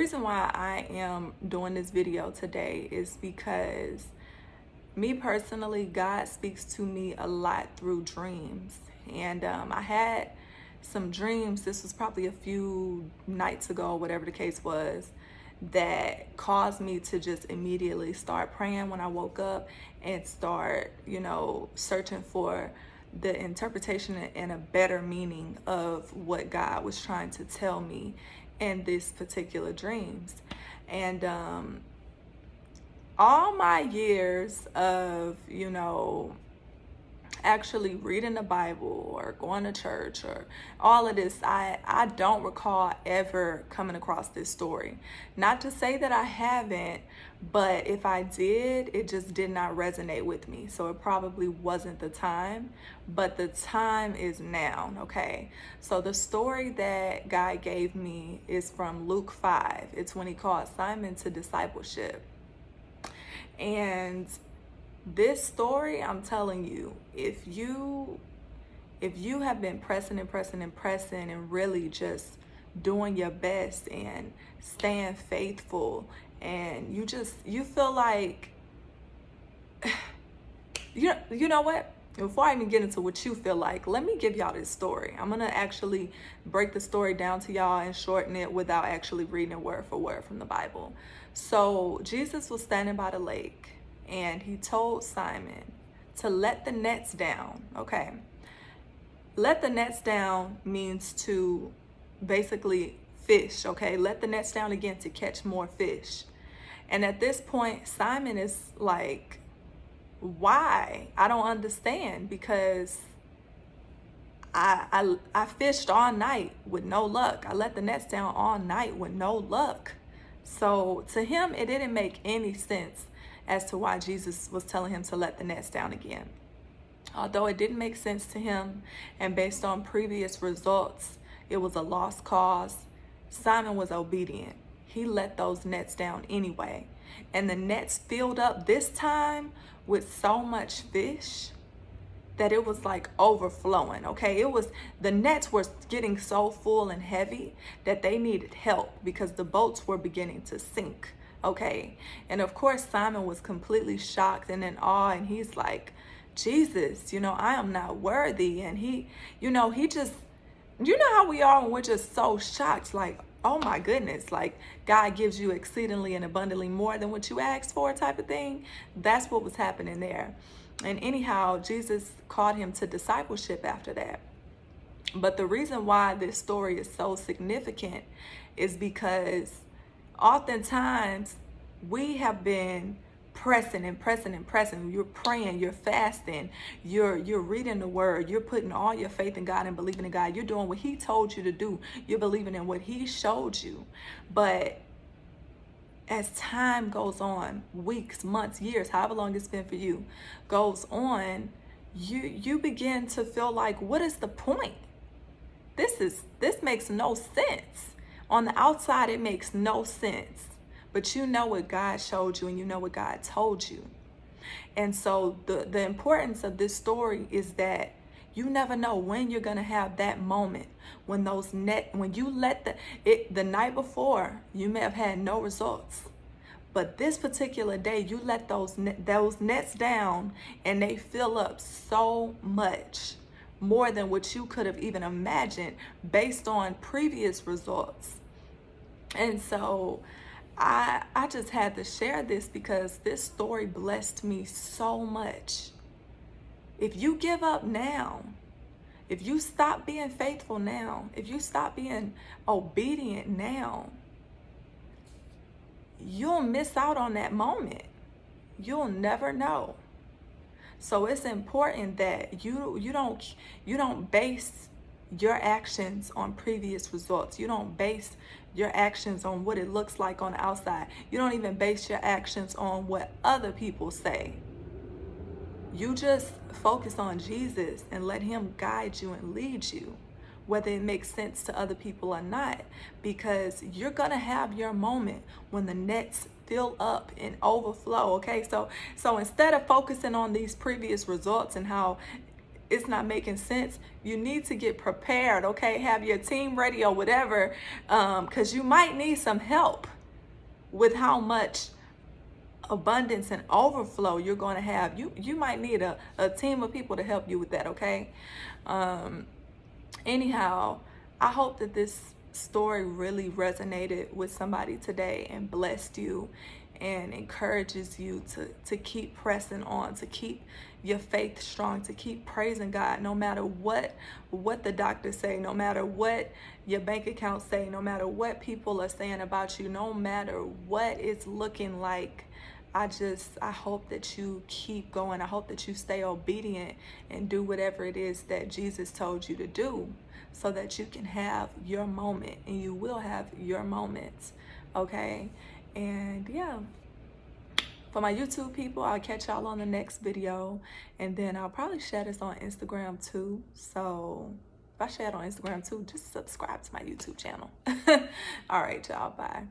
reason why I am doing this video today is because me personally, God speaks to me a lot through dreams. And I had some dreams, this was probably a few nights ago, whatever the case was, that caused me to just immediately start praying when I woke up and start, searching for the interpretation and a better meaning of what God was trying to tell me in this particular dreams. And all my years of, actually reading the Bible or going to church or all of this, I don't recall ever coming across this story. Not to say that I haven't, but if I did, it just did not resonate with me. So it probably wasn't the time, but the time is now, okay? So the story that God gave me is from Luke 5. It's when he called Simon to discipleship. And this story, I'm telling you, if you have been pressing and really just doing your best and staying faithful, and you feel like, you know what? Before I even get into what you feel like, let me give y'all this story. I'm going to actually break the story down to y'all and shorten it without actually reading it word for word from the Bible. So Jesus was standing by the lake, and he told Simon to let the nets down, okay? Let the nets down means to basically fish, okay? Let the nets down again to catch more fish. And at this point, Simon is like, why? I don't understand, because I fished all night with no luck. I let the nets down all night with no luck. So to him, it didn't make any sense as to why Jesus was telling him to let the nets down again. Although it didn't make sense to him, and based on previous results, it was a lost cause, Simon was obedient. He let those nets down anyway. And the nets filled up this time with so much fish that it was like overflowing, okay? The nets were getting so full and heavy that they needed help because the boats were beginning to sink, okay? And of course, Simon was completely shocked and in awe, and he's like, Jesus, I am not worthy. And he just, how we are when we're just so shocked, like, oh my goodness, like God gives you exceedingly and abundantly more than what you asked for type of thing. That's what was happening there. And anyhow, Jesus called him to discipleship after that. But the reason why this story is so significant is because oftentimes we have been pressing. You're praying, you're fasting, you're reading the word, you're putting all your faith in God and believing in God. You're doing what he told you to do. You're believing in what he showed you. But as time goes on, weeks, months, years, however long it's been for you, goes on, you begin to feel like, what is the point? This makes no sense. On the outside, it makes no sense. But you know what God showed you, and you know what God told you. And so the importance of this story is that you never know when you're going to have that moment when when you let the night before, you may have had no results. But this particular day, you let those nets down, and they fill up so much more than what you could have even imagined based on previous results. And so I just had to share this because this story blessed me so much. If you give up now, if you stop being faithful now, if you stop being obedient now, you'll miss out on that moment. You'll never know. So it's important that you don't base your actions on previous results. You don't base your actions on what it looks like on the outside. You don't even base your actions on what other people say. You just focus on Jesus and let him guide you and lead you, whether it makes sense to other people or not, because you're gonna have your moment when the nets fill up and overflow, okay? So instead of focusing on these previous results and how it's not making sense, you need to get prepared, okay? Have your team ready or whatever, because you might need some help. with how much abundance and overflow you're going to have, you might need a team of people to help you with that, okay? Anyhow, I hope that this story really resonated with somebody today and blessed you and encourages you to keep pressing on, to keep your faith strong, to keep praising God no matter what the doctors say, no matter what your bank account say, no matter what people are saying about you, no matter what it's looking like. I hope that you keep going. I hope that you stay obedient and do whatever it is that Jesus told you to do so that you can have your moment, and you will have your moments, okay? And yeah, for my YouTube people, I'll catch y'all on the next video, and then I'll probably share this on Instagram too. So if I share it on Instagram too, just subscribe to my YouTube channel. All right, y'all, bye.